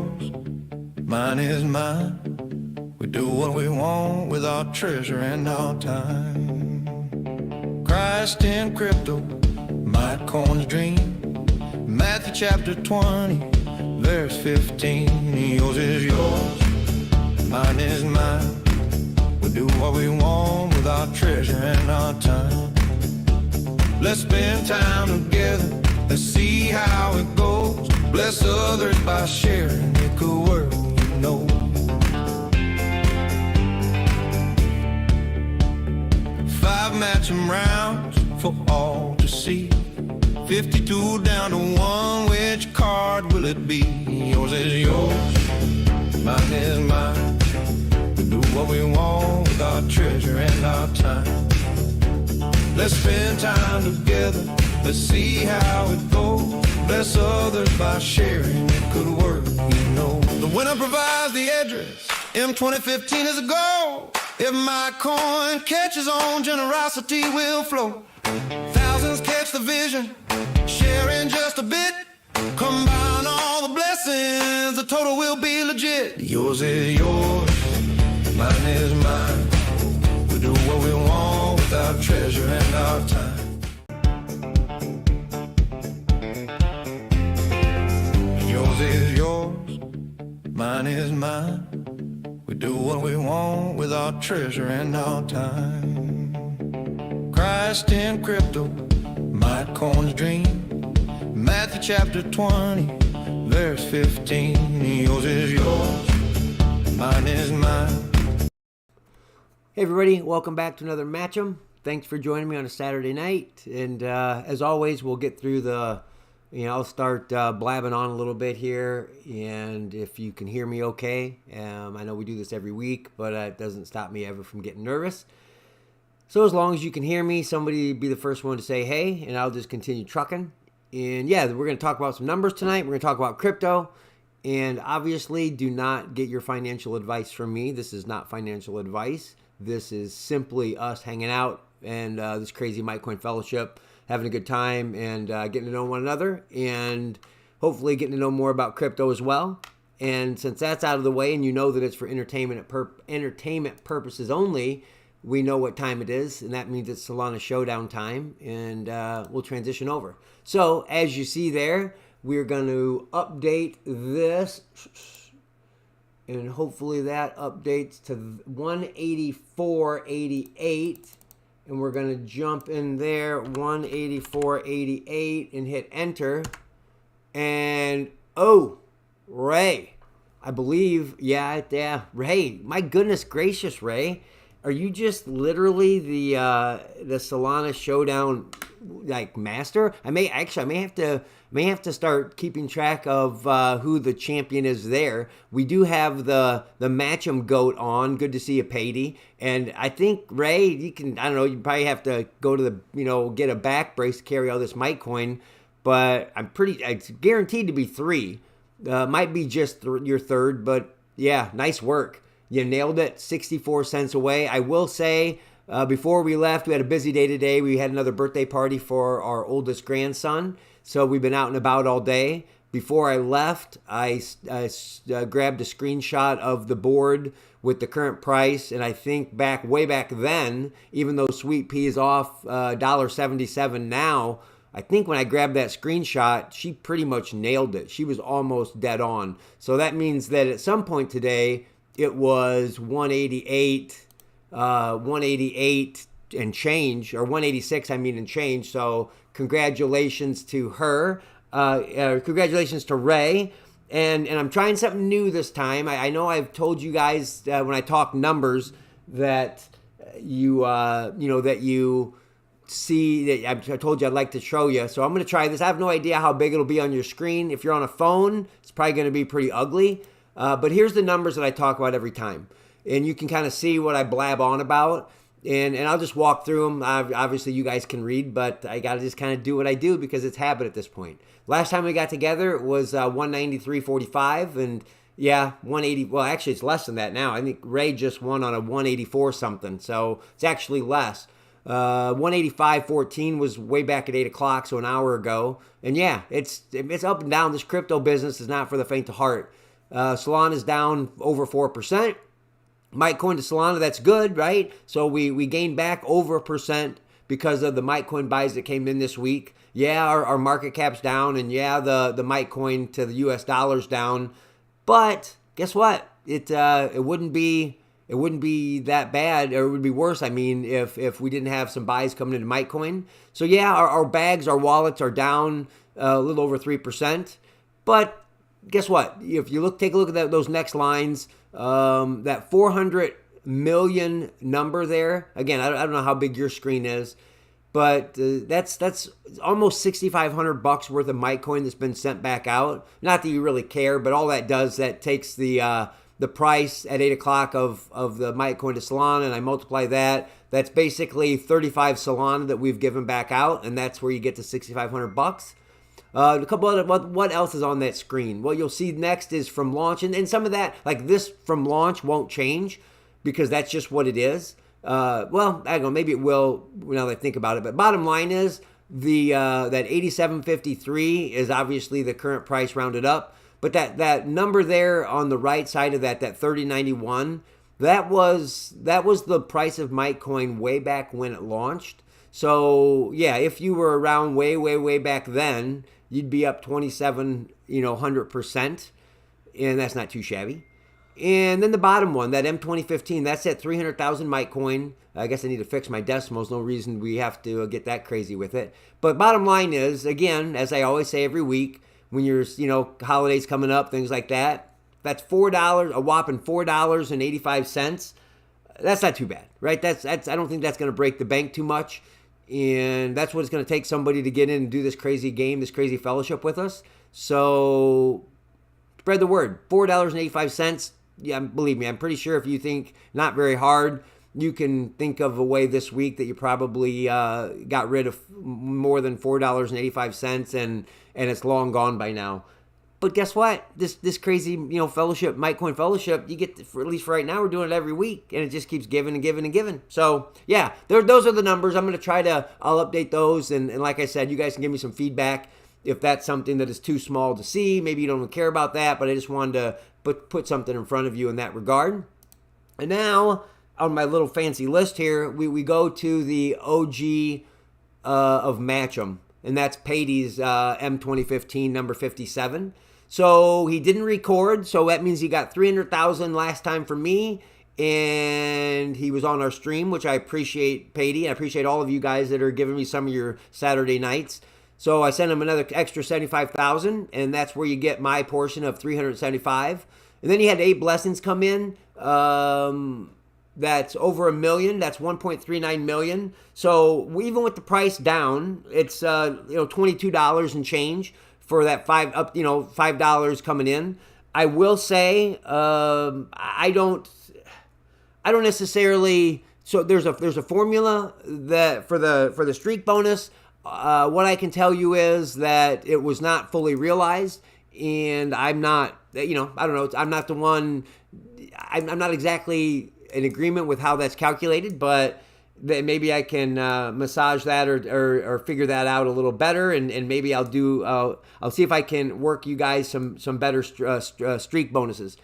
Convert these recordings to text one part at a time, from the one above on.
yours, mine is mine. We do what we want with our treasure and our time. Christ in crypto, Mitecoin's dream. Matthew chapter 20, verse 15. Yours is yours, mine is mine. We do what we want with our treasure and our time. Let's spend time together, let's see how it goes. Bless others by sharing, it could work, you know. 5 Match'em rounds for all to see. 52 down to 1, which card will it be? Yours is yours, mine is mine. We do what we want with our treasure and our time. Let's spend time together, let's see how it goes. Bless others by sharing, it could work, you know. The winner provides the address, M2015 is a goal. If my coin catches on, generosity will flow. Thousands catch the vision, sharing just a bit. Combine all the blessings, the total will be legit. Yours is yours, mine is mine. We do what we want with our treasure and our time. Yours is yours, mine is mine. We do what we want with our treasure and our time. Christ in crypto, Mitecoin's dream. Matthew chapter 20, verse 15. Yours is yours, mine is mine. Hey everybody, welcome back to another Match'em. Thanks for joining me on a Saturday night. And as always, we'll get through the, I'll start blabbing on a little bit here. And if you can hear me okay, I know we do this every week, but it doesn't stop me ever from getting nervous. So as long as you can hear me, somebody be the first one to say hey, and I'll just continue trucking. And yeah, we're going to talk about some numbers tonight. We're going to talk about crypto. And obviously, do not get your financial advice from me. This is not financial advice. This is simply us hanging out and this crazy Mitecoin fellowship, having a good time and getting to know one another and hopefully getting to know more about crypto as well. And since that's out of the way and you know that it's for entertainment purposes only, we know what time it is, and that means it's Solana Showdown time, and we'll transition over. So as you see there, we're going to update this, and hopefully that updates to 184.88, and we're going to jump in there, 184.88, and hit enter, and oh, Ray, I believe, yeah, Ray, my goodness gracious, Ray. Are you just literally the Solana Showdown like master? I may have to start keeping track of who the champion is there. We do have the Match'em goat on. Good to see you, Patey. And I think Ray, you can, I don't know, you probably have to go to the get a back brace to carry all this Mitecoin. But it's guaranteed to be 3. Might be just your third, but yeah, nice work. You nailed it, 64 cents away. I will say, before we left, we had a busy day today. We had another birthday party for our oldest grandson. So we've been out and about all day. Before I left, I grabbed a screenshot of the board with the current price. And I think way back then, even though Sweet Pea is off $1.77 now, I think when I grabbed that screenshot, she pretty much nailed it. She was almost dead on. So that means that at some point today, it was 188 and change, or 186, I mean, and change. So congratulations to her. Congratulations to Ray. And I'm trying something new this time. I know I've told you guys when I talk numbers that that you see that I told you I'd like to show you. So I'm going to try this. I have no idea how big it'll be on your screen. If you're on a phone, it's probably going to be pretty ugly. But here's the numbers that I talk about every time. And you can kind of see what I blab on about. And I'll just walk through them. Obviously, you guys can read, but I got to just kind of do what I do because it's habit at this point. Last time we got together, it was 193.45. And yeah, 180. Well, actually, it's less than that now. I think Ray just won on a 184 something. So it's actually less. 185.14 was way back at 8 o'clock, so an hour ago. And yeah, it's up and down. This crypto business is not for the faint of heart. Solana's down over 4%. Mitecoin to Solana, that's good, right? So we gained back over 1% because of the Mitecoin buys that came in this week. Yeah, our market cap's down, and yeah, the Mitecoin to the US dollar's down. But guess what? It wouldn't be that bad, or it would be worse. I mean, if we didn't have some buys coming into Mitecoin. So yeah, our bags, our wallets are down a little over 3%. But guess what? If you take a look at those next lines, that 400 million number there. Again, I don't know how big your screen is, but that's almost $6,500 worth of Mitecoin that's been sent back out. Not that you really care, but all that does, that takes the price at 8 o'clock of the Mitecoin to Solana, and I multiply that. That's basically 35 Solana that we've given back out, and that's where you get to $6,500. A couple other, what else is on that screen? What you'll see next is from launch, and some of that, like this from launch, won't change because that's just what it is. Well, I don't know, maybe it will now that I think about it. But bottom line is the that 87.53 is obviously the current price rounded up. But that number there on the right side of that 30.91, that was the price of Mitecoin way back when it launched. So yeah, if you were around way back then, you'd be up 2,700%, and that's not too shabby. And then the bottom one, that M2015, that's at 300,000 Mitecoin. I guess I need to fix my decimals. No reason we have to get that crazy with it. But bottom line is, again, as I always say every week, when you're, holidays coming up, things like that, that's $4, a whopping $4.85. That's not too bad, right? That's I don't think that's going to break the bank too much. And that's what it's going to take somebody to get in and do this crazy game, this crazy fellowship with us. So spread the word. $4.85. Yeah, believe me, I'm pretty sure if you think not very hard, you can think of a way this week that you probably got rid of more than $4.85, and it's long gone by now. But guess what? This crazy fellowship, Mitecoin fellowship, you get at least for right now, we're doing it every week, and it just keeps giving and giving and giving. So yeah, those are the numbers. I'm going to I'll update those, and like I said, you guys can give me some feedback if that's something that is too small to see. Maybe you don't care about that, but I just wanted to put something in front of you in that regard. And now on my little fancy list here, we go to the OG of Match'em, and that's Patey's M2015 number 57. So he didn't record, so that means he got 300,000 last time for me, and he was on our stream, which I appreciate, Patey. I appreciate all of you guys that are giving me some of your Saturday nights. So I sent him another extra 75,000, and that's where you get my portion of 375. And then he had 8 blessings come in. That's over $1 million. That's 1.39 million. So even with the price down, it's $22 and change for that $5 coming in. I will say I don't necessarily. So there's a formula that for the streak bonus. What I can tell you is that it was not fully realized, and I'm not. I don't know. I'm not the one. I'm not exactly in agreement with how that's calculated, but maybe I can massage that or figure that out a little better, and maybe I'll see if I can work you guys some better streak bonuses.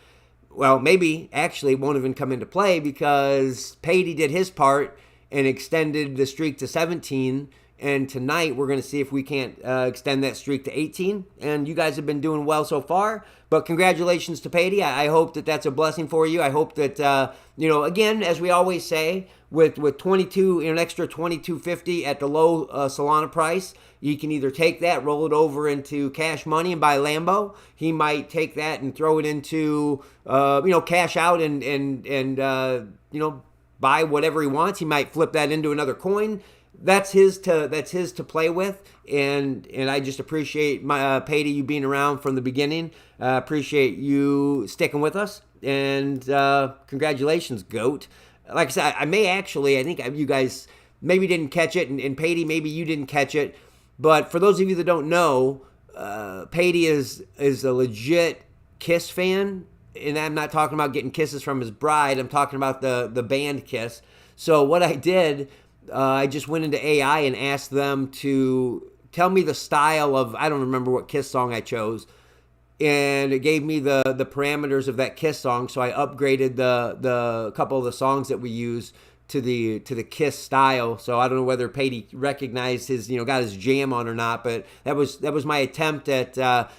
Well, maybe actually it won't even come into play because Patey did his part and extended the streak to 17. And tonight we're going to see if we can't extend that streak to 18. And you guys have been doing well so far. But congratulations to Patey. I hope that that's a blessing for you. I hope that, again, as we always say, with 22, an extra 22.50 at the low Solana price, you can either take that, roll it over into cash money and buy Lambo. He might take that and throw it into, cash out and buy whatever he wants. He might flip that into another coin. That's his to play with, and I just appreciate Patey, you being around from the beginning. Appreciate you sticking with us, and congratulations, GOAT. Like I said, I think you guys maybe didn't catch it, and Patey, maybe you didn't catch it, but for those of you that don't know, Patey is a legit Kiss fan, and I'm not talking about getting kisses from his bride. I'm talking about the band Kiss. So what I did. I just went into AI and asked them to tell me the style of, I don't remember what Kiss song I chose, and it gave me the parameters of that Kiss song. So I upgraded the couple of the songs that we use to the Kiss style. So I don't know whether Patey recognized his, got his jam on or not, but that was my attempt at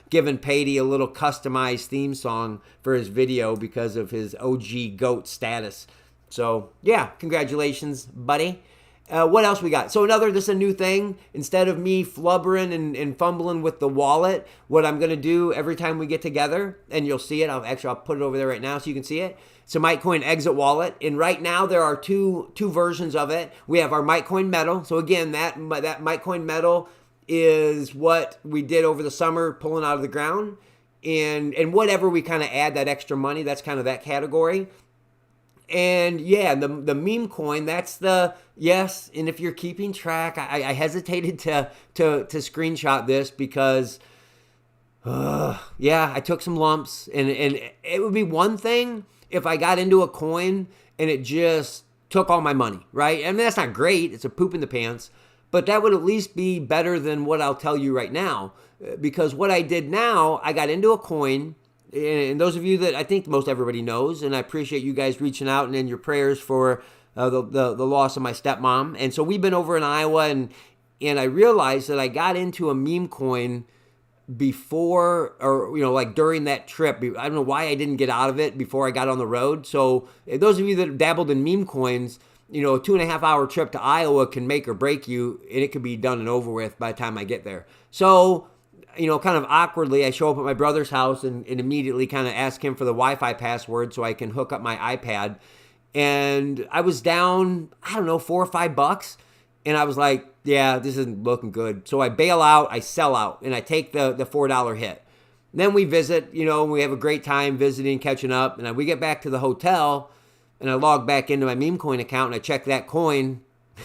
giving Patey a little customized theme song for his video because of his OG GOAT status. So yeah, congratulations, buddy. What else we got? So this is a new thing. Instead of me flubbering and fumbling with the wallet, what I'm going to do every time we get together, and you'll see it, I'll put it over there right now so you can see it. It's a Mitecoin Exit Wallet, and right now there are two versions of it. We have our Mitecoin Metal. So again, that Mitecoin Metal is what we did over the summer, pulling out of the ground, and whatever we kind of add that extra money, that's kind of that category. And yeah, the meme coin, that's yes. And if you're keeping track, I hesitated to screenshot this because, I took some lumps, and it would be one thing if I got into a coin and it just took all my money, right? I mean, that's not great. It's a poop in the pants, but that would at least be better than what I'll tell you right now, because what I did now, I got into a coin. And those of you that I think most everybody knows, and I appreciate you guys reaching out and in your prayers for the loss of my stepmom. And so we've been over in Iowa, and I realized that I got into a meme coin before, or like during that trip. I don't know why I didn't get out of it before I got on the road. So those of you that dabbled in meme coins, a 2.5 hour trip to Iowa can make or break you, and it could be done and over with by the time I get there. So kind of awkwardly, I show up at my brother's house and immediately kind of ask him for the Wi-Fi password so I can hook up my iPad. And I was down, I don't know, $4 or $5. And I was like, yeah, this isn't looking good. So I bail out, I sell out, and I take the $4 hit. And then we visit, we have a great time visiting, catching up. And we get back to the hotel, and I log back into my meme coin account, and I check that coin.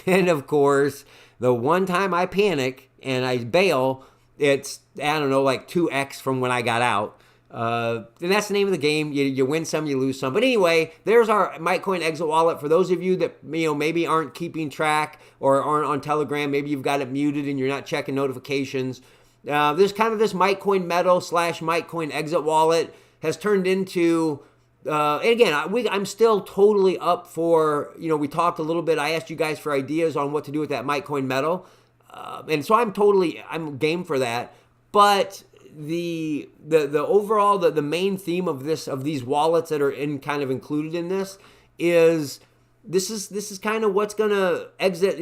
And of course, the one time I panic and I bail, it's, I don't know, like 2x from when I got out. And that's the name of the game. You win some, you lose some. But anyway, there's our Mitecoin Exit Wallet. For those of you that maybe aren't keeping track or aren't on Telegram, maybe you've got it muted and you're not checking notifications. There's kind of this Mitecoin Metal / Mitecoin Exit Wallet has turned into, and again, I'm still totally up for, we talked a little bit. I asked you guys for ideas on what to do with that Mitecoin Metal. And so I'm game for that. But the overall, the main theme of these wallets that are kind of included in this is kind of what's going to exit.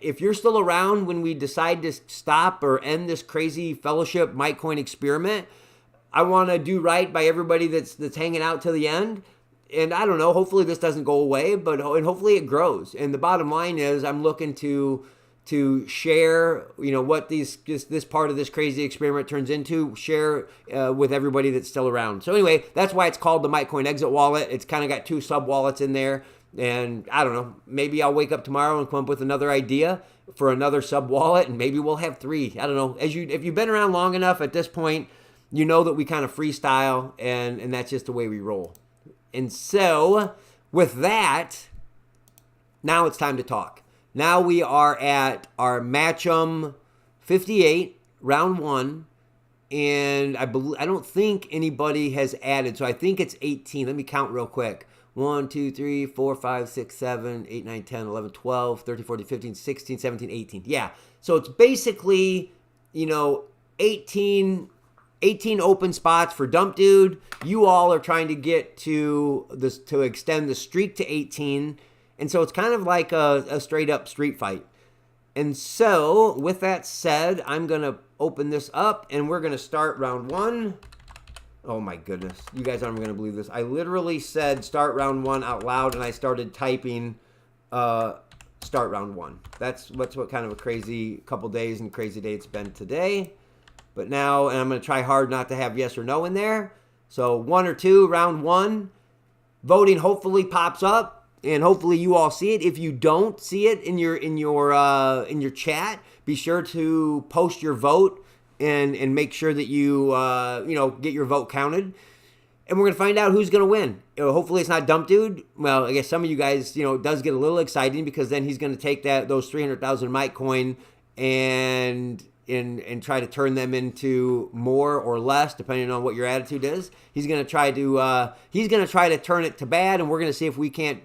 If you're still around when we decide to stop or end this crazy fellowship Mitecoin experiment, I want to do right by everybody that's hanging out to the end. And I don't know, hopefully this doesn't go away, and hopefully it grows. And the bottom line is I'm looking to share, what this part of this crazy experiment turns into, share with everybody that's still around. So anyway, that's why it's called the Mitecoin Exit Wallet. It's kind of got two sub wallets in there. And I don't know, maybe I'll wake up tomorrow and come up with another idea for another sub wallet, and maybe we'll have 3. I don't know. If you've been around long enough at this point, you know that we kind of freestyle, and that's just the way we roll. And so with that, now it's time to talk. Now we are at our Match'em 58, round 1, and I don't think anybody has added, so I think it's 18. Let me count real quick. 1, 2, 3, 4, 5, 6, 7, 8, 9, 10, 11, 12, 13, 14, 15, 16, 17, 18. Yeah, so it's basically, 18 open spots for Dump Dude. You all are trying to get to extend the streak to 18. And so it's kind of like a straight up street fight. And so with that said, I'm going to open this up and we're going to start round 1. Oh my goodness. You guys aren't going to believe this. I literally said start round 1 out loud and I started typing start round 1. That's what kind of a crazy couple days and crazy day it's been today. But now, and I'm going to try hard not to have yes or no in there. So 1 or 2, round 1. Voting hopefully pops up. And hopefully you all see it. If you don't see it in your chat, be sure to post your vote and make sure that you get your vote counted. And we're gonna find out who's gonna win. Hopefully it's not Dump Dude. Well, I guess some of you guys, it does get a little exciting because then he's gonna take those 300,000 Mitecoin and and try to turn them into more or less, depending on what your attitude is. He's going to try to turn it to bad, and we're going to see if we can't,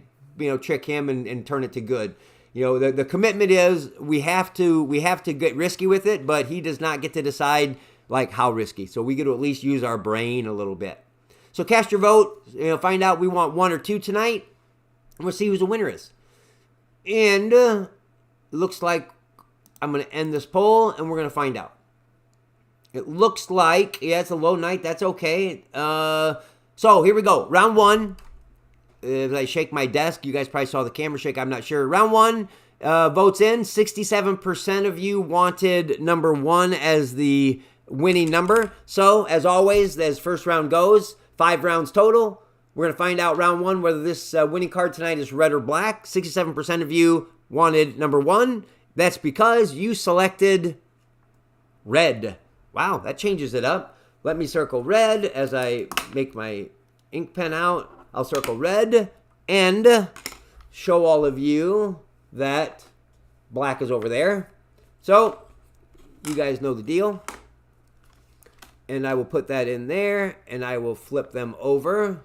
trick him and turn it to good. The commitment is we have to get risky with it, but he does not get to decide like how risky. So we get to at least use our brain a little bit. So cast your vote. Find out we want 1 or 2 tonight, and we'll see who the winner is. And it looks like I'm going to end this poll, and we're going to find out. It looks like, yeah, it's a low night. That's okay. So here we go. Round 1. If I shake my desk, you guys probably saw the camera shake. I'm not sure. Round 1, votes in. 67% of you wanted number 1 as the winning number. So, as always, as first round goes, 5 rounds total. We're going to find out round 1 whether this winning card tonight is red or black. 67% of you wanted number 1. That's because you selected red. Wow, that changes it up. Let me circle red as I make my ink pen out. I'll circle red and show all of you that black is over there. So, you guys know the deal. And I will put that in there, and I will flip them over.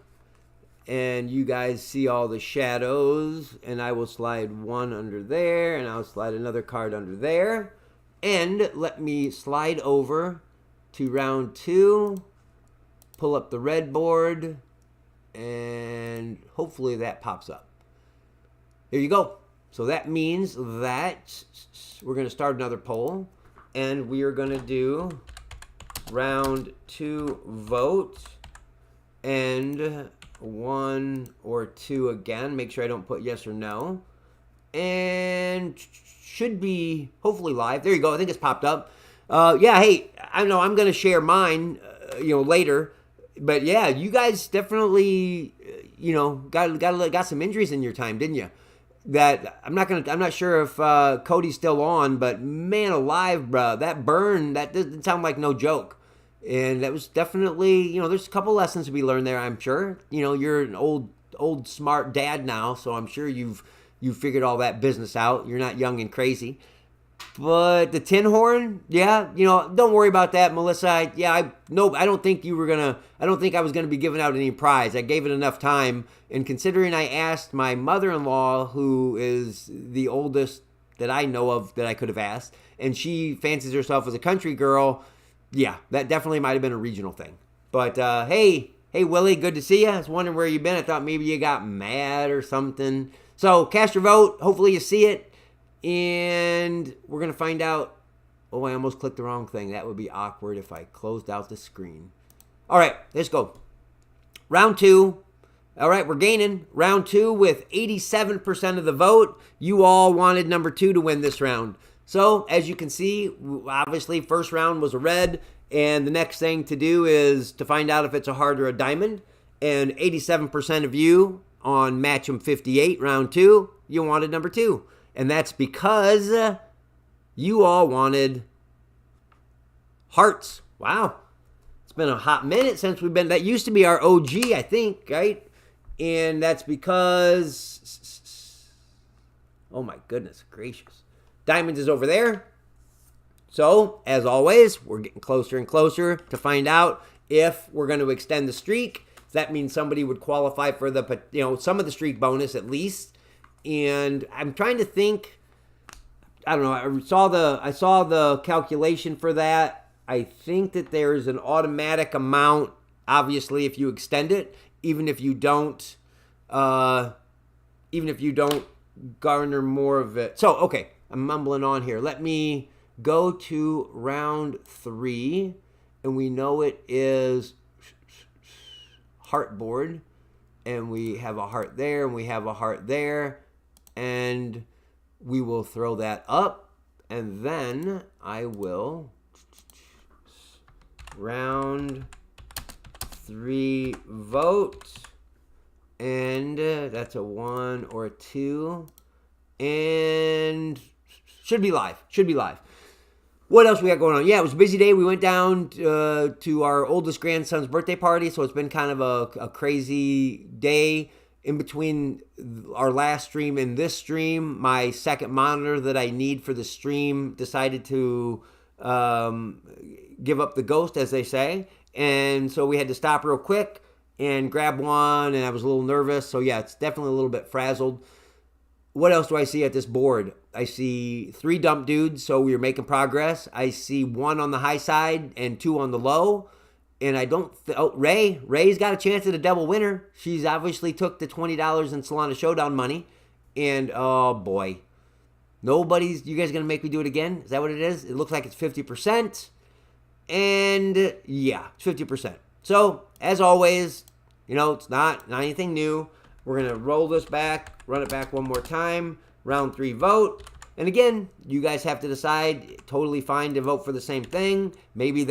And you guys see all the shadows, and I will slide 1 under there, and I'll slide another card under there. And let me slide over to round 2, pull up the red board, and hopefully that pops up. There you go. So that means that we're going to start another poll, and we are going to do round 2 vote, and 1 or 2 again. Make sure I don't put yes or no. And should be hopefully live. There you go. I think it's popped up. Yeah, hey, I know I'm going to share mine, later. But yeah, you guys definitely, got some injuries in your time, didn't you? That I'm not sure if Cody's still on, but man alive, bro, that burn, that doesn't sound like no joke. And that was definitely, there's a couple lessons to be learned there, I'm sure. You're an old smart dad now, so I'm sure you've figured all that business out. You're not young and crazy. But the tin horn, yeah, don't worry about that, Melissa. I don't think I was gonna be giving out any prize. I gave it enough time, and considering I asked my mother-in-law, who is the oldest that I know of that I could have asked, and she fancies herself as a country girl, yeah, that definitely might have been a regional thing. But hey Willie, good to see you. I was wondering where you've been. I thought maybe you got mad or something. So cast your vote. Hopefully you see it. And we're going to find out. Oh, I almost clicked the wrong thing. That would be awkward if I closed out the screen. All right, let's go. Round 2. All right, we're gaining. Round 2 with 87% of the vote. You all wanted number 2 to win this round. So, as you can see, obviously, first round was a red. And the next thing to do is to find out if it's a heart or a diamond. And 87% of you on Match'em 58, round 2, you wanted number 2. And that's because you all wanted hearts. Wow. It's been a hot minute since we've been. That used to be our OG, I think, right? And that's because, oh my goodness gracious. Diamonds is over there. So, as always, we're getting closer and closer to find out if we're going to extend the streak. That means somebody would qualify for the, some of the streak bonus at least. And I'm trying to think. I don't know. I saw the calculation for that. I think that there's an automatic amount. Obviously, if you extend it, even if you don't garner more of it. So okay, I'm mumbling on here. Let me go to round 3, and we know it is heart board, and we have a heart there, and we have a heart there. And we will throw that up, and then I will round 3 vote, and that's a 1 or a 2, and should be live. What else we got going on? Yeah, it was a busy day. We went down to our oldest grandson's birthday party, so it's been kind of a crazy day. In between our last stream and this stream, my second monitor that I need for the stream decided to give up the ghost, as they say. And so we had to stop real quick and grab one, and I was a little nervous. So yeah, it's definitely a little bit frazzled. What else do I see at this board? I see 3 dump dudes, so we are making progress. I see 1 on the high side and 2 on the low. And I don't... Ray's got a chance at a double winner. She's obviously took the $20 in Solana Showdown money. And, oh boy. You guys going to make me do it again? Is that what it is? It looks like it's 50%. And, yeah, it's 50%. So, as always, it's not anything new. We're going to roll this back, run it back one more time. Round 3 vote. And again, you guys have to decide. Totally fine to vote for the same thing. Maybe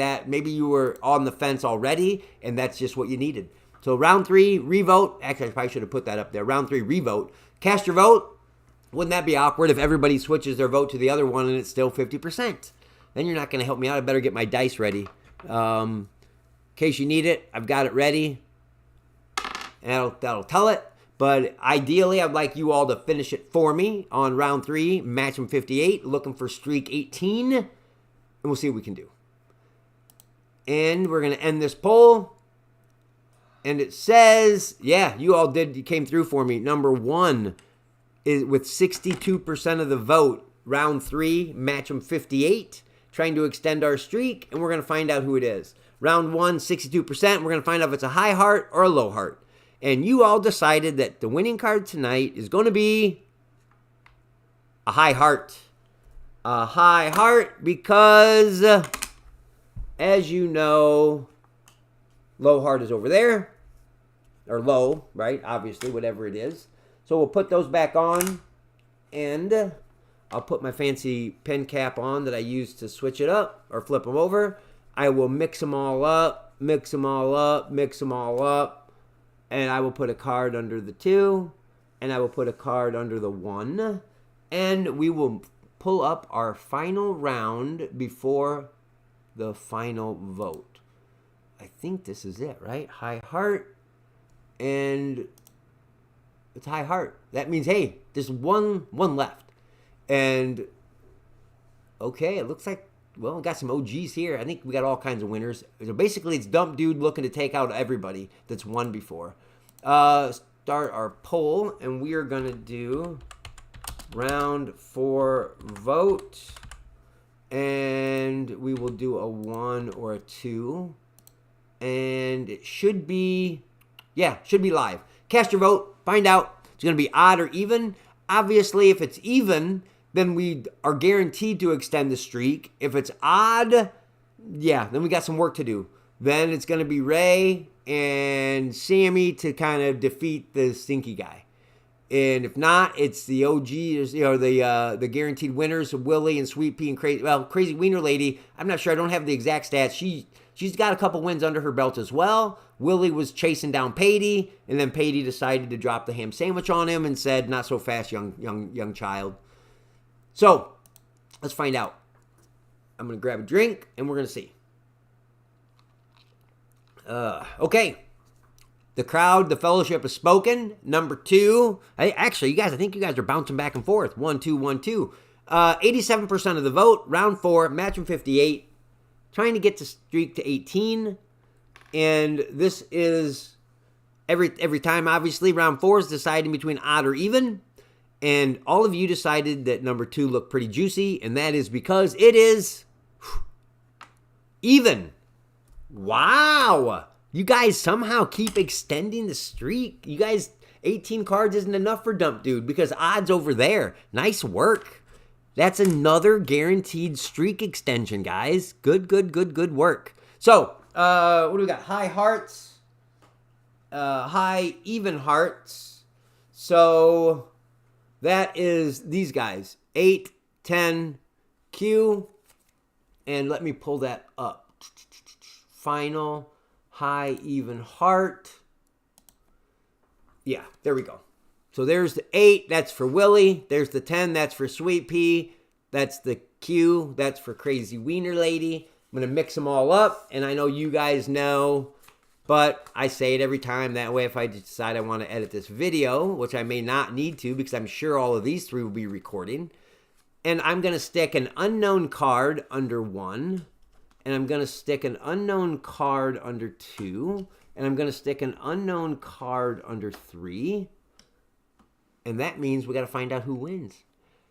you were on the fence already, and that's just what you needed. So round 3, revote. Actually, I probably should have put that up there. Round 3, revote. Cast your vote. Wouldn't that be awkward if everybody switches their vote to the other one and it's still 50%? Then you're not going to help me out. I better get my dice ready. In case you need it, I've got it ready. And that'll tell it. But ideally, I'd like you all to finish it for me on round 3, Match'em 58, looking for streak 18, and we'll see what we can do. And we're going to end this poll. And it says, yeah, you came through for me. Number 1 is with 62% of the vote, round 3, Match'em 58, trying to extend our streak, and we're going to find out who it is. Round 1, 62%, we're going to find out if it's a high heart or a low heart. And you all decided that the winning card tonight is going to be a high heart. A high heart because, as you know, low heart is over there. Or low, right? Obviously, whatever it is. So we'll put those back on. And I'll put my fancy pen cap on that I use to switch it up or flip them over. I will mix them all up, mix them all up, mix them all up. And I will put a card under the 2, and I will put a card under the 1, and we will pull up our final round before the final vote. I think this is it, right? High heart, and it's high heart. That means, hey, there's one left. And, okay, it looks like, well, we got some OGs here. I think we got all kinds of winners. So basically, it's Dump Dude looking to take out everybody that's won before. Start our poll, and we are going to do round 4 vote. And we will do a 1 or a 2. And it should be, should be live. Cast your vote. Find out. It's going to be odd or even. Obviously, if it's even, then we are guaranteed to extend the streak. If it's odd, then we got some work to do. Then it's going to be Ray and Sammy to kind of defeat the stinky guy. And if not, it's the OGs, the guaranteed winners of Willie and Sweet Pea and Crazy Wiener Lady. I'm not sure. I don't have the exact stats. She's got a couple wins under her belt as well. Willie was chasing down Patey, and then Patey decided to drop the ham sandwich on him and said, "Not so fast, young child." So, let's find out. I'm going to grab a drink, and we're going to see. Okay. The crowd, the fellowship has spoken. Number 2. Actually, I think you guys are bouncing back and forth. 1, 2, 1, 2. 87% of the vote. Round 4, Match'em 58. Trying to get the streak to 18. And this is every time, obviously. Round 4 is deciding between odd or even. And all of you decided that number 2 looked pretty juicy. And that is because it is even. Wow. You guys somehow keep extending the streak. You guys, 18 cards isn't enough for Dump Dude because odds over there. Nice work. That's another guaranteed streak extension, guys. Good work. So, what do we got? High hearts. High even hearts. So, that is these guys. 8, 10, Q. And let me pull that up. Final, high, even heart. Yeah, there we go. So there's the 8, that's for Willie. There's the 10, that's for Sweet Pea. That's the Q, that's for Crazy Wiener Lady. I'm going to mix them all up, and I know you guys know, but I say it every time. That way, if I decide I want to edit this video, which I may not need to because I'm sure all of these 3 will be recording, And I'm going to stick an unknown card under 1. And I'm going to stick an unknown card under 2. And I'm going to stick an unknown card under 3. And that means we got to find out who wins.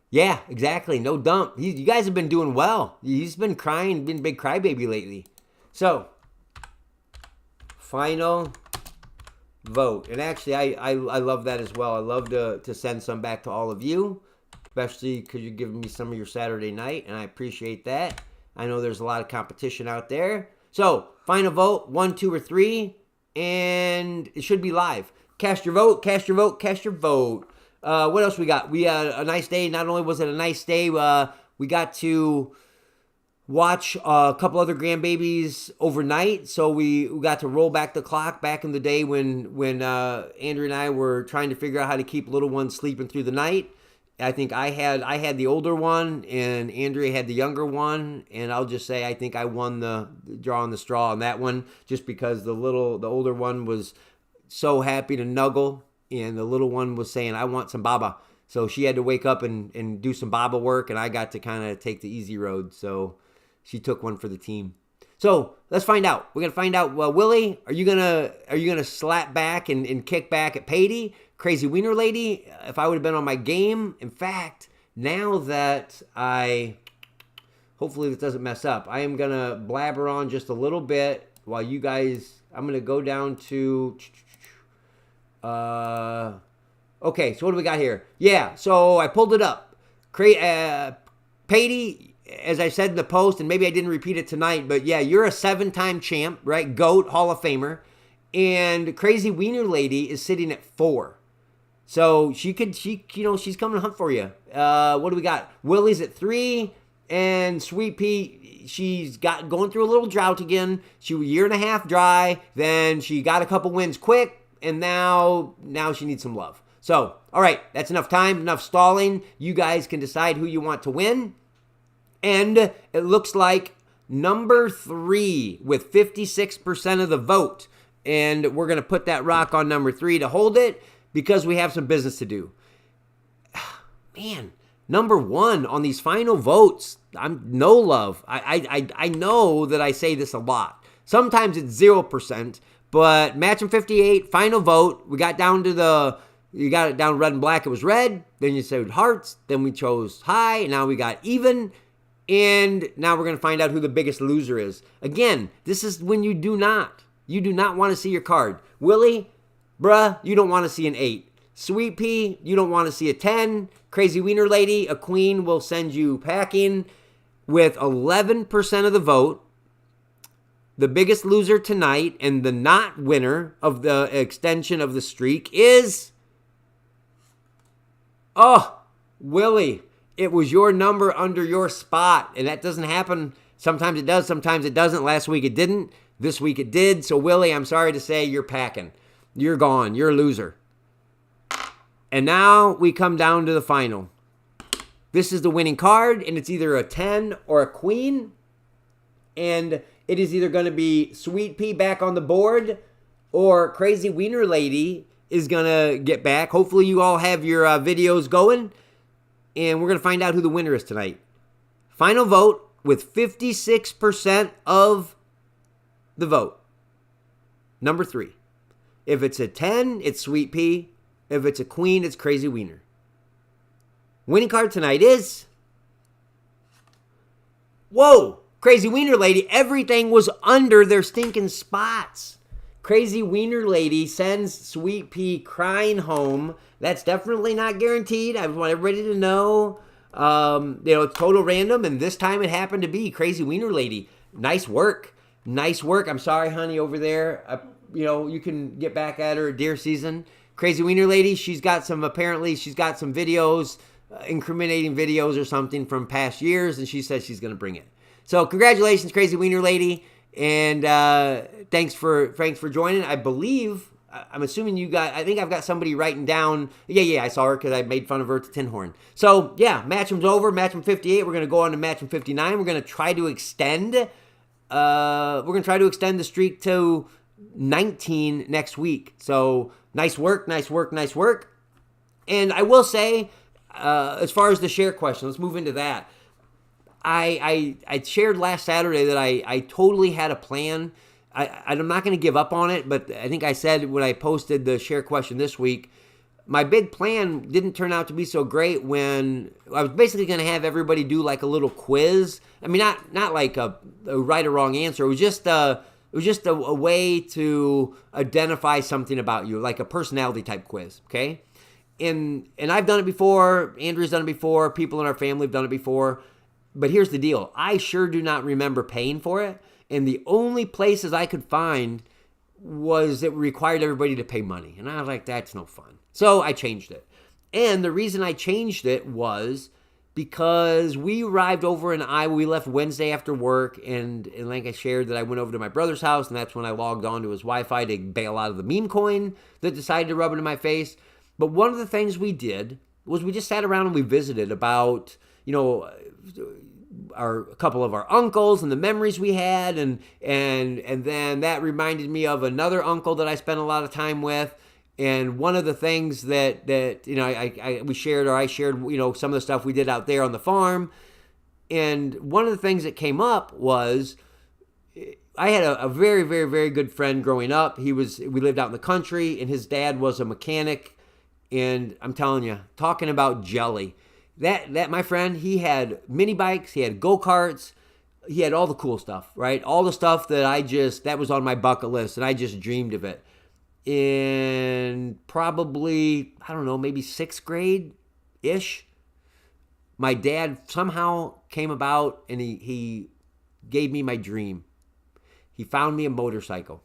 Yeah, exactly. No dump. You guys have been doing well. He's been crying, been a big crybaby lately. So, final vote. And actually, I love that as well. I love to send some back to all of you, especially because you're giving me some of your Saturday night, and I appreciate that. I know there's a lot of competition out there. So, final vote, 1, 2, or 3, and it should be live. Cast your vote, cast your vote, cast your vote. What else we got? We had a nice day. Not only was it a nice day, we got to watch a couple other grandbabies overnight. So we got to roll back the clock back in the day when Andrew and I were trying to figure out how to keep little ones sleeping through the night. I think I had the older one, and Andrea had the younger one. And I'll just say I think I won the draw on the straw on that one, just because the older one was so happy to snuggle. And the little one was saying, I want some Baba. So she had to wake up and do some Baba work, and I got to kind of take the easy road. So she took one for the team. So let's find out. We're gonna find out. Willie, are you gonna slap back and kick back at Patey, Crazy Wiener Lady? If I would have been on my game. In fact, now that hopefully this doesn't mess up, I am gonna blabber on just a little bit while you guys. I'm gonna go down to. Okay, so what do we got here? Yeah, so I pulled it up. Patey, as I said in the post, and maybe I didn't repeat it tonight, but yeah, you're a 7-time champ, right? GOAT, Hall of Famer. And Crazy Wiener Lady is sitting at 4. So she's coming to hunt for you. What do we got? Willie's at 3, and Sweet Pea, she's going through a little drought again. She was a year and a half dry, then she got a couple wins quick. And now she needs some love. So, all right, that's enough time, enough stalling. You guys can decide who you want to win. And it looks like number 3 with 56% of the vote. And we're going to put that rock on number 3 to hold it because we have some business to do. Man, number 1 on these final votes, I'm no love. I know that I say this a lot. Sometimes it's 0%. But Match'em 58, final vote. We got down to you got it down red and black. It was red. Then you said hearts. Then we chose high. Now we got even. And now we're going to find out who the biggest loser is. Again, this is when you do not want to see your card. Willie, bruh, you don't want to see an 8. Sweet Pea, you don't want to see a 10. Crazy Wiener Lady, a queen will send you packing with 11% of the vote. The biggest loser tonight and the not winner of the extension of the streak is... Willie. It was your number under your spot. And that doesn't happen. Sometimes it does, sometimes it doesn't. Last week it didn't. This week it did. So, Willie, I'm sorry to say you're packing. You're gone. You're a loser. And now we come down to the final. This is the winning card, and it's either a 10 or a queen. And it is either going to be Sweet Pea back on the board or Crazy Wiener Lady is going to get back. Hopefully you all have your videos going. And we're going to find out who the winner is tonight. Final vote with 56% of the vote. Number 3. If it's a 10, it's Sweet Pea. If it's a queen, it's Crazy Wiener. Winning card tonight is... Whoa! Crazy Wiener Lady, everything was under their stinking spots. Crazy Wiener Lady sends Sweet Pea crying home. That's definitely not guaranteed. I want everybody to know. It's total random, and this time it happened to be Crazy Wiener Lady. Nice work. Nice work. I'm sorry, honey, over there. You can get back at her at deer season. Crazy Wiener Lady, she's got some videos, incriminating videos or something from past years, and she says she's going to bring it. So congratulations, Crazy Wiener Lady, and thanks for joining. I'm assuming you got, I think I've got somebody writing down, I saw her because I made fun of her at the Tin Horn. So yeah, Match'em's over, Match'em 58, we're going to go on to Match'em 59. We're going to try to extend the streak to 19 next week. So nice work. And I will say, as far as the share question, let's move into that. I shared last Saturday that I totally had a plan. I'm not going to give up on it, but I think I said when I posted the share question this week, my big plan didn't turn out to be so great when I was basically going to have everybody do like a little quiz. I mean, not like a right or wrong answer. It was just a way to identify something about you, like a personality type quiz, okay? And I've done it before. Andrew's done it before. People in our family have done it before. But here's the deal. I sure do not remember paying for it. And the only places I could find was it required everybody to pay money. And I was like, that's no fun. So I changed it. And the reason I changed it was because we arrived over in Iowa. We left Wednesday after work. And like I shared that I went over to my brother's house. And that's when I logged on to his Wi-Fi to bail out of the meme coin that decided to rub it in my face. But one of the things we did was we just sat around and we visited about, a couple of our uncles and the memories we had, and then that reminded me of another uncle that I spent a lot of time with. And one of the things that I shared some of the stuff we did out there on the farm. And one of the things that came up was I had a very, very, very good friend growing up. We lived out in the country, and his dad was a mechanic. And I'm telling you, talking about jelly. That my friend, he had mini bikes, he had go-karts, he had all the cool stuff, right? All the stuff that was on my bucket list, and I just dreamed of it. In probably, I don't know, maybe 6th grade-ish, my dad somehow came about and he gave me my dream. He found me a motorcycle.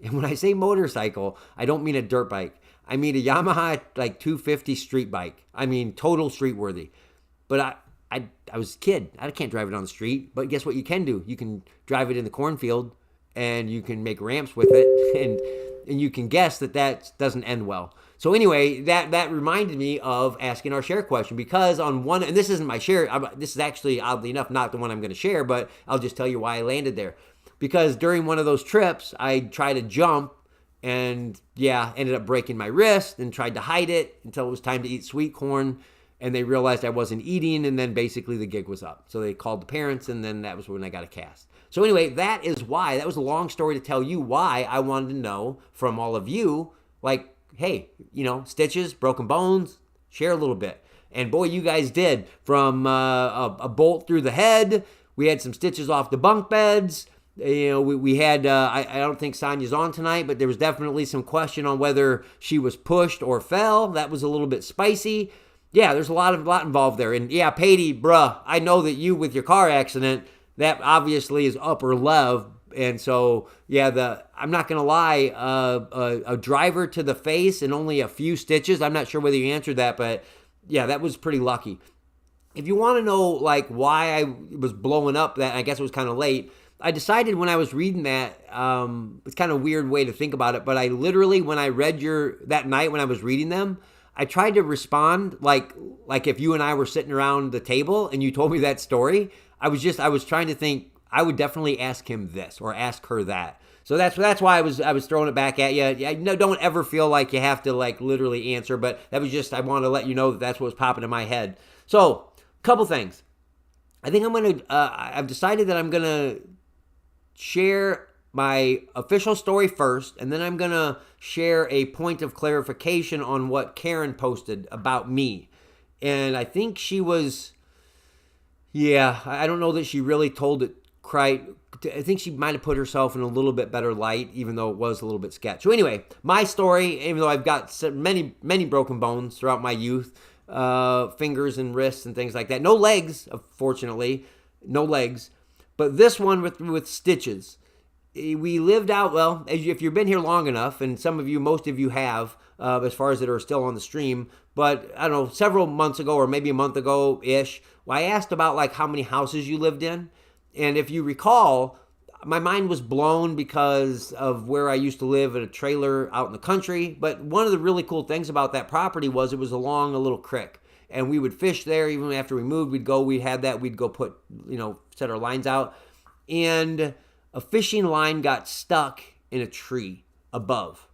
And when I say motorcycle, I don't mean a dirt bike. I mean a Yamaha like 250 street bike. I mean total street worthy. But I was a kid. I can't drive it on the street. But guess what you can do? You can drive it in the cornfield and you can make ramps with it. And you can guess that doesn't end well. So anyway, that reminded me of asking our share question, because on one, and this isn't my share. This is actually, oddly enough, not the one I'm going to share, but I'll just tell you why I landed there. Because during one of those trips, I tried to jump and ended up breaking my wrist and tried to hide it until it was time to eat sweet corn. And they realized I wasn't eating, and then basically the gig was up. So they called the parents, and then that was when I got a cast. So anyway, that was a long story to tell you why I wanted to know from all of you, like, hey, stitches, broken bones, share a little bit. And boy, you guys did. From a bolt through the head, we had some stitches off the bunk beds. We had, I don't think Sonia's on tonight, but there was definitely some question on whether she was pushed or fell. That was a little bit spicy. Yeah, there's a lot involved there. And yeah, Patty, bruh, I know that you with your car accident, that obviously is upper love. And so, yeah, I'm not going to lie, a driver to the face and only a few stitches. I'm not sure whether you answered that, but yeah, that was pretty lucky. If you want to know like why I was blowing up, that I guess it was kind of late, I decided when I was reading that, it's kind of a weird way to think about it, but I literally, when I read that night when I was reading them, I tried to respond like if you and I were sitting around the table and you told me that story. I was trying to think, I would definitely ask him this or ask her that. So that's why I was throwing it back at you. Yeah, no, don't ever feel like you have to like literally answer, but that was just, I want to let you know that's what was popping in my head. So, couple things. I think I've decided that I'm going to share my official story first, and then I'm going to share a point of clarification on what Karen posted about me. And I think she was, I don't know that she really told it quite. I think she might have put herself in a little bit better light, even though it was a little bit sketch. So anyway, my story, even though I've got many, many broken bones throughout my youth, fingers and wrists and things like that. No legs, fortunately, no legs. But this one with stitches. We lived out, well, if you've been here long enough, and most of you have, as far as that are still on the stream, but I don't know, several months ago or maybe a month ago-ish, I asked about like how many houses you lived in. And if you recall, my mind was blown because of where I used to live in a trailer out in the country. But one of the really cool things about that property was it was along a little creek. And we would fish there even after we moved. We'd go put, set our lines out. And a fishing line got stuck in a tree above.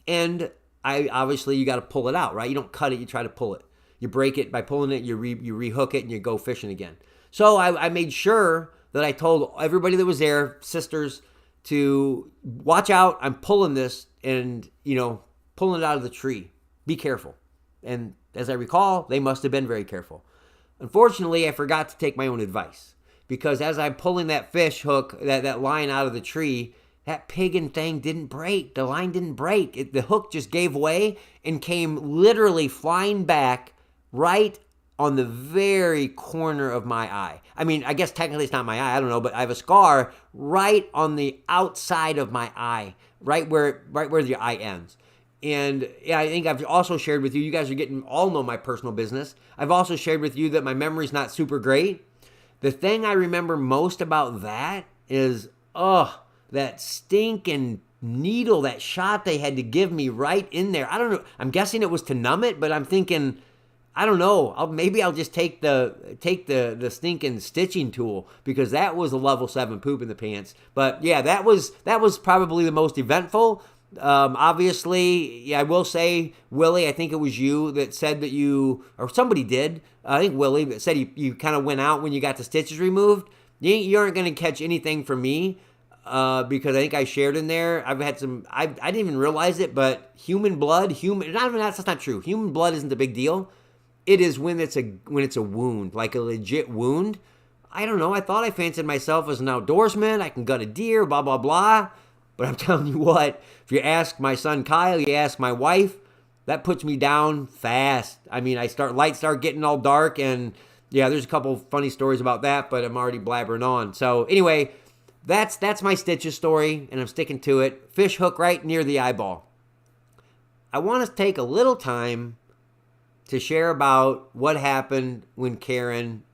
And you got to pull it out, right? You don't cut it, you try to pull it. You break it by pulling it, you rehook it, and you go fishing again. So I made sure that I told everybody that was there, sisters, to watch out. I'm pulling this and, pulling it out of the tree. Be careful. And as I recall, they must have been very careful. Unfortunately, I forgot to take my own advice, because as I'm pulling that fish hook, that line out of the tree, that pig and thing didn't break. The line didn't break. The hook just gave way and came literally flying back right on the very corner of my eye. I mean, I guess technically it's not my eye. I don't know, but I have a scar right on the outside of my eye, right where the eye ends. And yeah, I think I've also shared with you, you guys are all know my personal business. I've also shared with you that my memory's not super great. The thing I remember most about that is, that stinking needle, that shot they had to give me right in there. I don't know. I'm guessing it was to numb it, but I'm thinking, I don't know. Maybe I'll just take the stinking stitching tool, because that was a level 7 poop in the pants. But yeah, that was probably the most eventful. Obviously, yeah, I will say, Willie, I think it was you that said that or somebody did. I think Willie that said you kind of went out when you got the stitches removed. You aren't going to catch anything from me. Because I think I shared in there, I've had I didn't even realize it, but human blood, that's not true. Human blood isn't a big deal. It is when it's a wound, like a legit wound. I don't know. I thought I fancied myself as an outdoorsman. I can gut a deer, blah, blah, blah. But I'm telling you what, if you ask my son Kyle, you ask my wife, that puts me down fast. I mean, lights start getting all dark, and yeah, there's a couple funny stories about that, but I'm already blabbering on. So anyway, that's my stitches story, and I'm sticking to it. Fish hook right near the eyeball. I want to take a little time to share about what happened when Karen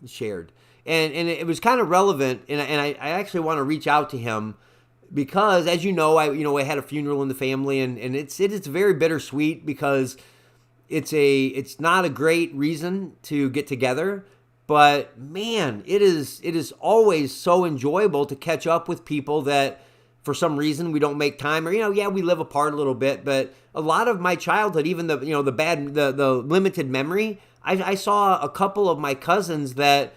shared. And it was kind of relevant, and I actually want to reach out to him, because as you know, I had a funeral in the family, and it's very bittersweet, because it's not a great reason to get together. But man, it is always so enjoyable to catch up with people that for some reason we don't make time, or we live apart a little bit, but a lot of my childhood, even the limited memory, I saw a couple of my cousins that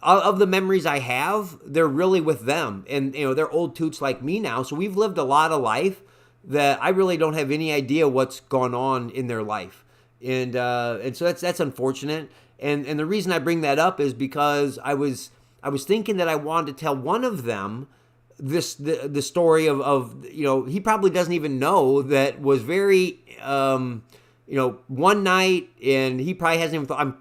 of the memories I have, they're really with them, and they're old toots like me now, so we've lived a lot of life that I really don't have any idea what's gone on in their life, and so that's unfortunate. And the reason I bring that up is because I was thinking that I wanted to tell one of them the story of he probably doesn't even know, that was very one night, and he probably hasn't even thought.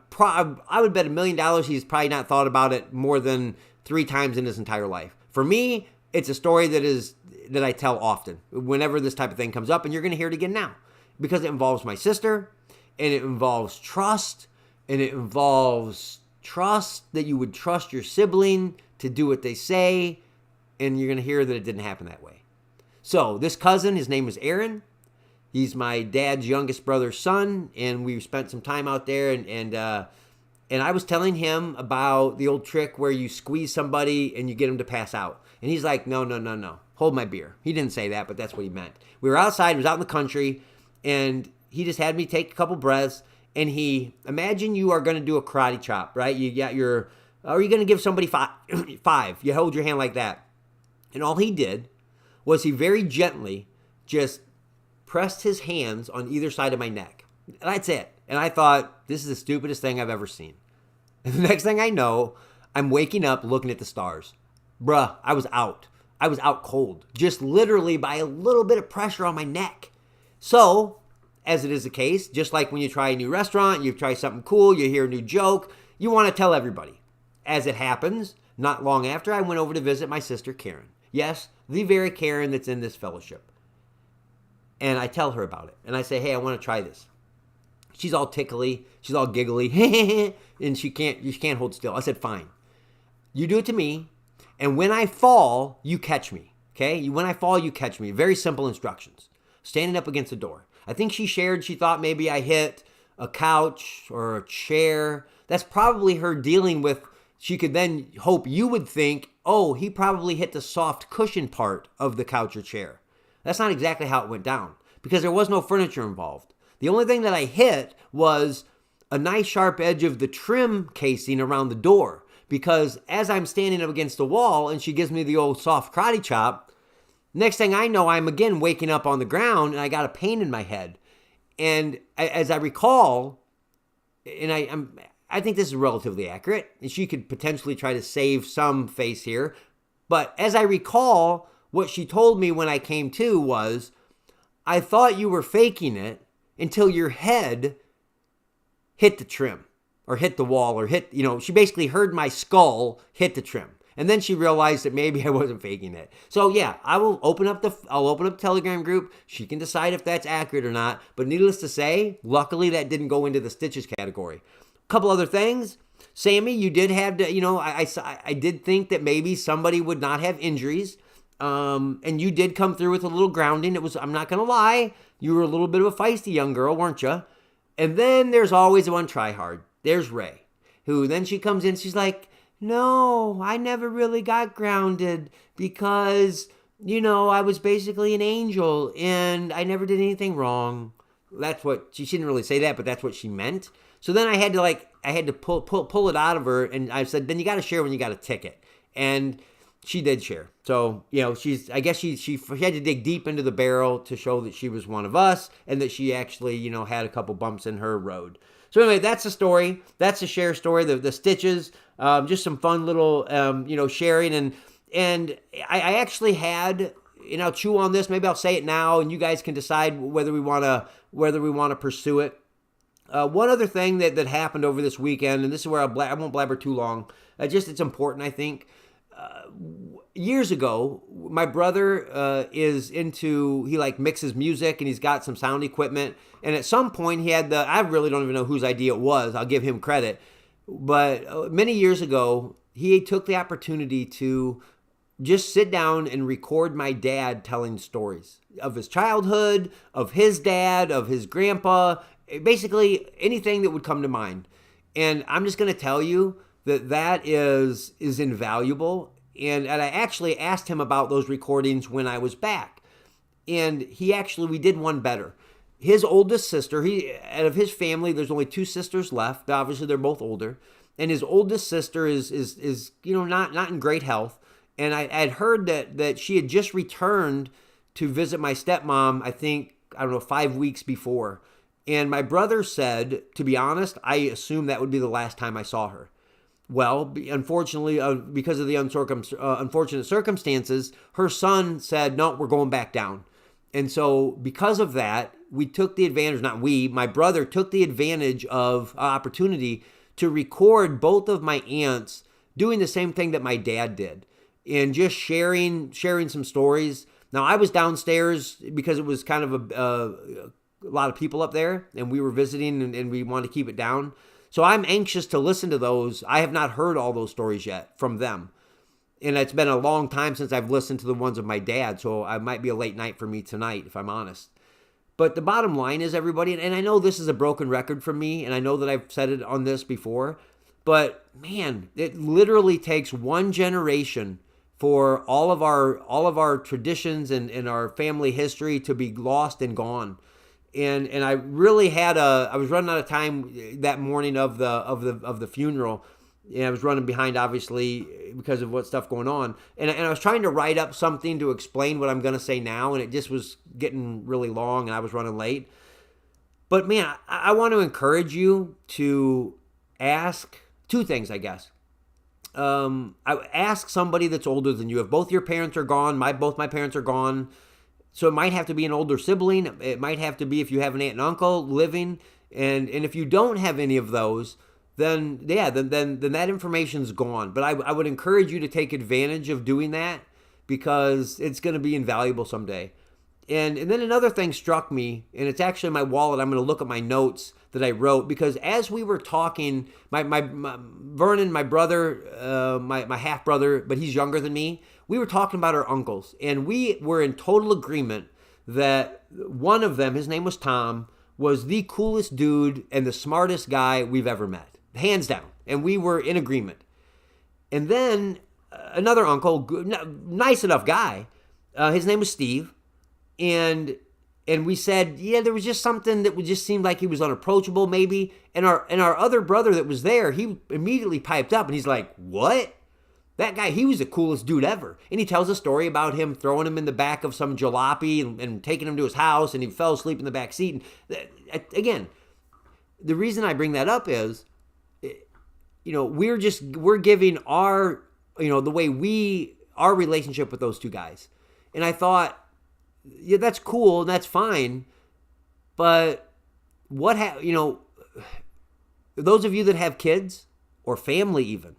I would bet $1 million he's probably not thought about it more than 3 times in his entire life. For me, it's a story that I tell often whenever this type of thing comes up, and you're going to hear it again now, because it involves my sister, and it involves trust. And it involves trust, that you would trust your sibling to do what they say. And you're going to hear that it didn't happen that way. So this cousin, his name was Aaron. He's my dad's youngest brother's son. And we spent some time out there. And I was telling him about the old trick where you squeeze somebody and you get them to pass out. And he's like, no. Hold my beer. He didn't say that, but that's what he meant. We were outside. He was out in the country. And he just had me take a couple breaths. And imagine you are going to do a karate chop, right? You got are you going to give somebody five? You hold your hand like that. And all he did was he very gently just pressed his hands on either side of my neck. That's it. And I thought, this is the stupidest thing I've ever seen. And the next thing I know, I'm waking up looking at the stars. Bruh, I was out. I was out cold. Just literally by a little bit of pressure on my neck. So, as it is the case, just like when you try a new restaurant, you try something cool, you hear a new joke, you want to tell everybody. As it happens, not long after, I went over to visit my sister Karen. Yes, the very Karen that's in this fellowship. And I tell her about it. And I say, hey, I want to try this. She's all tickly. She's all giggly. And she can't hold still. I said, fine. You do it to me. And when I fall, you catch me. Okay? When I fall, you catch me. Very simple instructions. Standing up against the door. I think she thought maybe I hit a couch or a chair. That's probably her dealing with, she could then hope you would think, oh, he probably hit the soft cushion part of the couch or chair. That's not exactly how it went down, because there was no furniture involved. The only thing that I hit was a nice sharp edge of the trim casing around the door, because as I'm standing up against the wall and she gives me the old soft karate chop, next thing I know, I'm again waking up on the ground and I got a pain in my head. And as I recall, and I think this is relatively accurate, and she could potentially try to save some face here, but as I recall, what she told me when I came to was, I thought you were faking it until your head hit the trim or hit the wall or hit, she basically heard my skull hit the trim. And then she realized that maybe I wasn't faking it. So yeah, I'll open up the Telegram group. She can decide if that's accurate or not. But needless to say, luckily that didn't go into the stitches category. A couple other things. Sammy, you did have to, I did think that maybe somebody would not have injuries. And you did come through with a little grounding. I'm not going to lie, you were a little bit of a feisty young girl, weren't you? And then there's always one tryhard. There's Ray, who then she comes in, she's like, no, I never really got grounded because, I was basically an angel and I never did anything wrong. That's what, she didn't really say that, but that's what she meant. So then I had to pull it out of her, and I said, then you got to share when you got a ticket. And she did share. So, I guess she had to dig deep into the barrel to show that she was one of us and that she actually, had a couple bumps in her road. So anyway, that's the story. That's the share story, the stitches, just some fun little, sharing. And I actually had, and I'll chew on this, maybe I'll say it now and you guys can decide whether we want to pursue it. One other thing that happened over this weekend, and this is where I won't blabber too long, it's important, I think. Years ago, my brother he mixes music and he's got some sound equipment. And at some point he had I really don't even know whose idea it was. I'll give him credit. But many years ago, he took the opportunity to just sit down and record my dad telling stories of his childhood, of his dad, of his grandpa, basically anything that would come to mind. And I'm just going to tell you that is invaluable. And I actually asked him about those recordings when I was back. And we did one better. His oldest sister, out of his family, there's only 2 sisters left. Obviously, they're both older. And his oldest sister is not in great health. And I'd heard that she had just returned to visit my stepmom, I think, 5 weeks before. And my brother said, to be honest, I assumed that would be the last time I saw her. Well, unfortunately, because of the unfortunate circumstances, her son said, no, we're going back down. And so because of that, we took the advantage, my brother took the advantage of opportunity to record both of my aunts doing the same thing that my dad did and just sharing some stories. Now, I was downstairs because it was kind of a lot of people up there and we were visiting and we wanted to keep it down. So I'm anxious to listen to those. I have not heard all those stories yet from them. And it's been a long time since I've listened to the ones of my dad. So it might be a late night for me tonight, if I'm honest. But the bottom line is, everybody, and I know this is a broken record for me, and I know that I've said it on this before, but man, it literally takes one generation for all of our traditions and our family history to be lost and gone. And I really I was running out of time that morning of the funeral, and I was running behind, obviously, because of what stuff going on. And I was trying to write up something to explain what I'm going to say now, and it just was getting really long, and I was running late. But man, I want to encourage you to ask 2 things, I guess. I ask somebody that's older than you. If both your parents are gone, both my parents are gone. So it might have to be an older sibling. It might have to be if you have an aunt and uncle living. And if you don't have any of those, then that information's gone. But I would encourage you to take advantage of doing that because it's going to be invaluable someday. And then another thing struck me, and it's actually in my wallet. I'm going to look at my notes that I wrote because as we were talking, my Vernon, my brother, my half brother, but he's younger than me. We were talking about our uncles, and we were in total agreement that one of them, his name was Tom, was the coolest dude and the smartest guy we've ever met, hands down. And we were in agreement. And then another uncle, nice enough guy, his name was Steve, and And we said, yeah, there was just something that would just seem like he was unapproachable, maybe. And our other brother that was there, he immediately piped up and he's like, what? That guy, he was the coolest dude ever. And he tells a story about him throwing him in the back of some jalopy and taking him to his house, and he fell asleep in the back seat. And again, the reason I bring that up is, we're giving our, the way our relationship with those two guys. And I thought, yeah, that's cool and that's fine. But those of you that have kids or family even,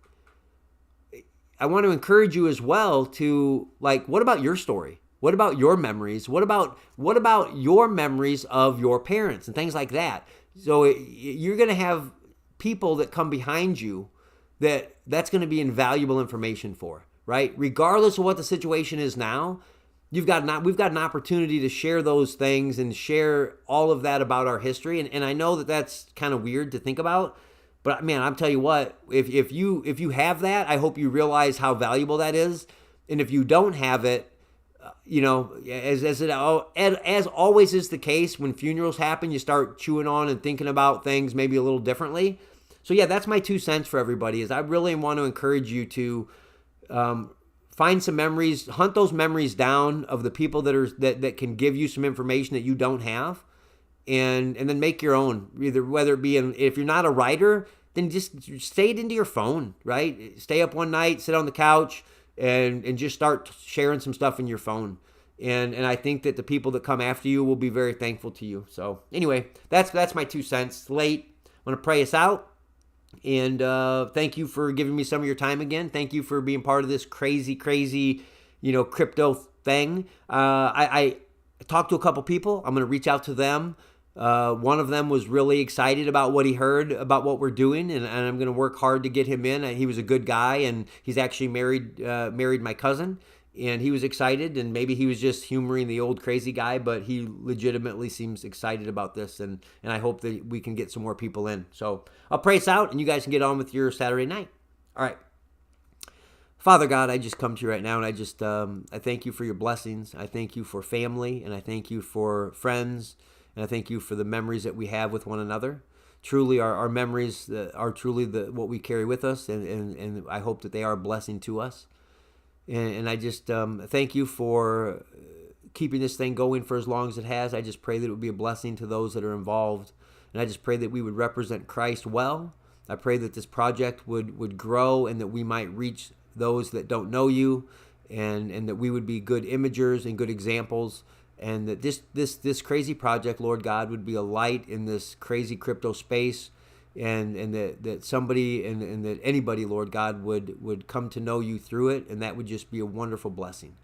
I want to encourage you as well to, like, what about your story? What about your memories? What about your memories of your parents and things like that? So you're going to have people that come behind you that's going to be invaluable information for, right? Regardless of what the situation is now, we've got an opportunity to share those things and share all of that about our history. And I know that that's kind of weird to think about, but man, I'll tell you what, if you have that, I hope you realize how valuable that is. And if you don't have it, as always is the case, when funerals happen, you start chewing on and thinking about things maybe a little differently. So yeah, that's my 2 cents for everybody. Is I really want to encourage you to find some memories, hunt those memories down of the people that can give you some information that you don't have, and then make your own. Whether it be if you're not a writer, then just say it into your phone, right? Stay up one night, sit on the couch, and just start sharing some stuff in your phone. And I think that the people that come after you will be very thankful to you. So anyway, that's my 2 cents. It's late. I'm gonna pray us out. And thank you for giving me some of your time again. Thank you for being part of this crazy, crypto thing. I talked to a couple people. I'm going to reach out to them. One of them was really excited about what he heard about what we're doing, and I'm going to work hard to get him in. He was a good guy, and he's actually married my cousin. And he was excited, and maybe he was just humoring the old crazy guy, but he legitimately seems excited about this, and I hope that we can get some more people in. So I'll pray us out, and you guys can get on with your Saturday night. All right. Father God, I just come to you right now, and I thank you for your blessings. I thank you for family, and I thank you for friends, and I thank you for the memories that we have with one another. Truly, our memories are truly what we carry with us, and I hope that they are a blessing to us. And I just thank you for keeping this thing going for as long as it has. I just pray that it would be a blessing to those that are involved. And I just pray that we would represent Christ well. I pray that this project would grow, and that we might reach those that don't know you, and that we would be good imagers and good examples. And that this crazy project, Lord God, would be a light in this crazy crypto space. And that somebody and that anybody, Lord God, would come to know you through it, and that would just be a wonderful blessing.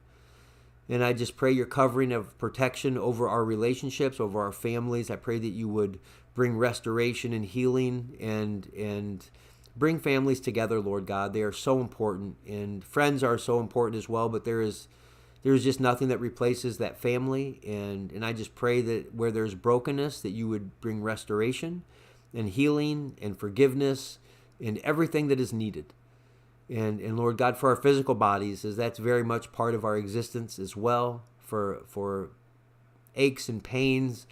And I just pray your covering of protection over our relationships, over our families. I pray that you would bring restoration and healing and bring families together, Lord God. They are so important, and friends are so important as well, but there is just nothing that replaces that family. And I just pray that where there's brokenness, that you would bring restoration and healing and forgiveness and everything that is needed. And Lord God, for our physical bodies, as that's very much part of our existence as well, for aches and pains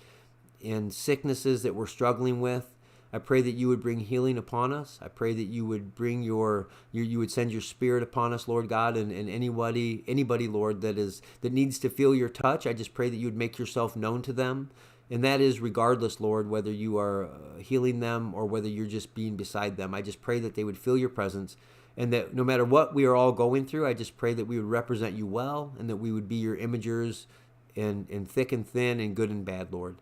and sicknesses that we're struggling with, I pray that you would bring healing upon us. I pray that you would bring you would send your spirit upon us, Lord God, and anybody, Lord, that needs to feel your touch. I just pray that you would make yourself known to them. And that is regardless, Lord, whether you are healing them or whether you're just being beside them. I just pray that they would feel your presence, and that no matter what we are all going through, I just pray that we would represent you well, and that we would be your imagers in thick and thin and good and bad, Lord.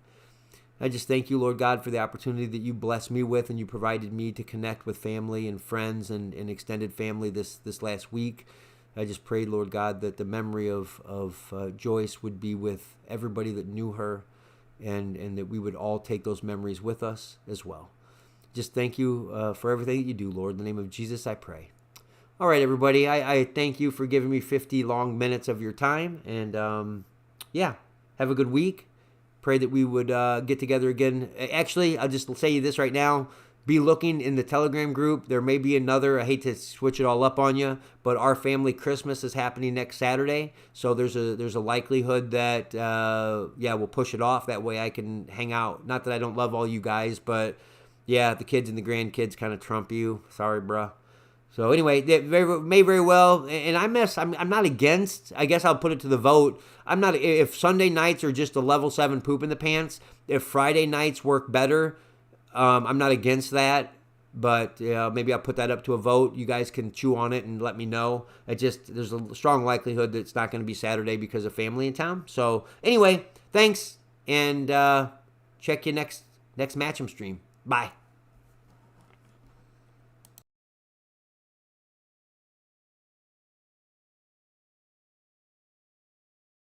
I just thank you, Lord God, for the opportunity that you blessed me with, and you provided me to connect with family and friends and extended family this last week. I just prayed, Lord God, that the memory of Joyce would be with everybody that knew her, and that we would all take those memories with us as well. Just thank you for everything that you do, Lord. In the name of Jesus, I pray. All right, everybody, I thank you for giving me 50 long minutes of your time. And have a good week. Pray that we would get together again. Actually, I'll just say this right now. be looking in the Telegram group. There may be another. I hate to switch it all up on you, but our family Christmas is happening next Saturday, so there's a likelihood that we'll push it off. That way I can hang out. Not that I don't love all you guys, but yeah, the kids and the grandkids kind of trump you. Sorry, bruh. So anyway, may very well, and I'm not against. I guess I'll put it to the vote. I'm not, if Sunday nights are just a level 7 poop in the pants. If Friday nights work better, I'm not against that. But maybe I'll put that up to a vote. You guys can chew on it and let me know. There's a strong likelihood that it's not going to be Saturday because of family in town. So anyway, thanks, and check you next Match'em stream. Bye.